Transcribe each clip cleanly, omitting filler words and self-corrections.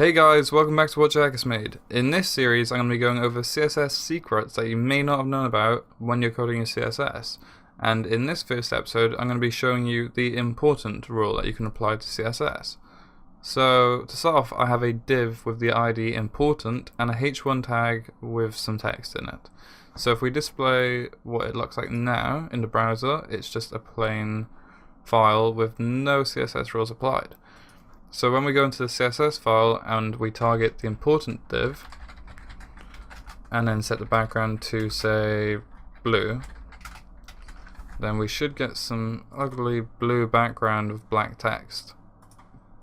Hey guys, welcome back to What Jack has Made. In this series, I'm going to be going over CSS secrets that you may not have known about when you're coding in CSS. And in this first episode, I'm going to be showing you the important rule that you can apply to CSS. So, to start off, I have a div with the ID important and a h1 tag with some text in it. So if we display what it looks like now in the browser, it's just a plain file with no CSS rules applied. So when we go into the CSS file and we target the important div and then set the background to say blue, then we should get some ugly blue background with black text.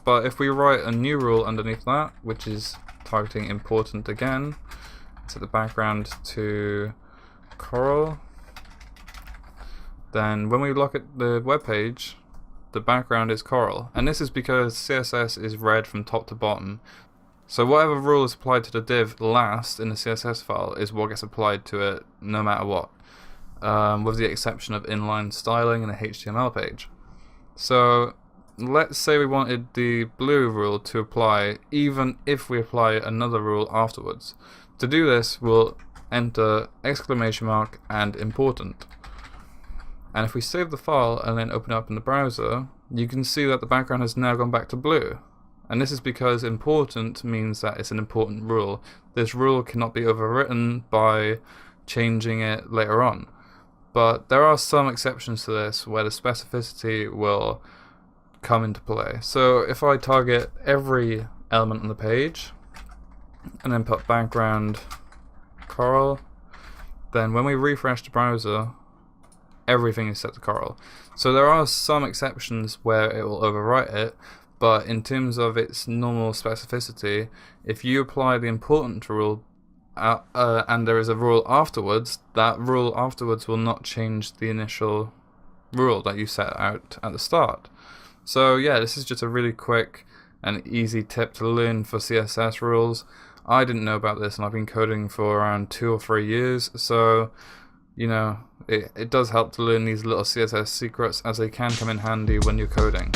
But if we write a new rule underneath that, which is targeting important again, set the background to coral, then when we look at the web page, the background is coral, and this is because CSS is red from top to bottom. So whatever rule is applied to the div last in the CSS file is what gets applied to it no matter what, with the exception of inline styling in a HTML page. So let's say we wanted the blue rule to apply even if we apply another rule afterwards. To do this, we'll enter exclamation mark and important. And if we save the file and then open it up in the browser, you can see that the background has now gone back to blue. And this is because important means that it's an important rule. This rule cannot be overwritten by changing it later on. But there are some exceptions to this where the specificity will come into play. So if I target every element on the page and then put background coral, then when we refresh the browser, everything is set to coral. So there are some exceptions where it will overwrite it, but in terms of its normal specificity, if you apply the important rule and there is a rule afterwards, that rule afterwards will not change the initial rule that you set out at the start. So yeah, this is just a really quick and easy tip to learn for CSS rules. I didn't know about this and I've been coding for around 2 or 3 years, so you know, it does help to learn these little CSS secrets as they can come in handy when you're coding.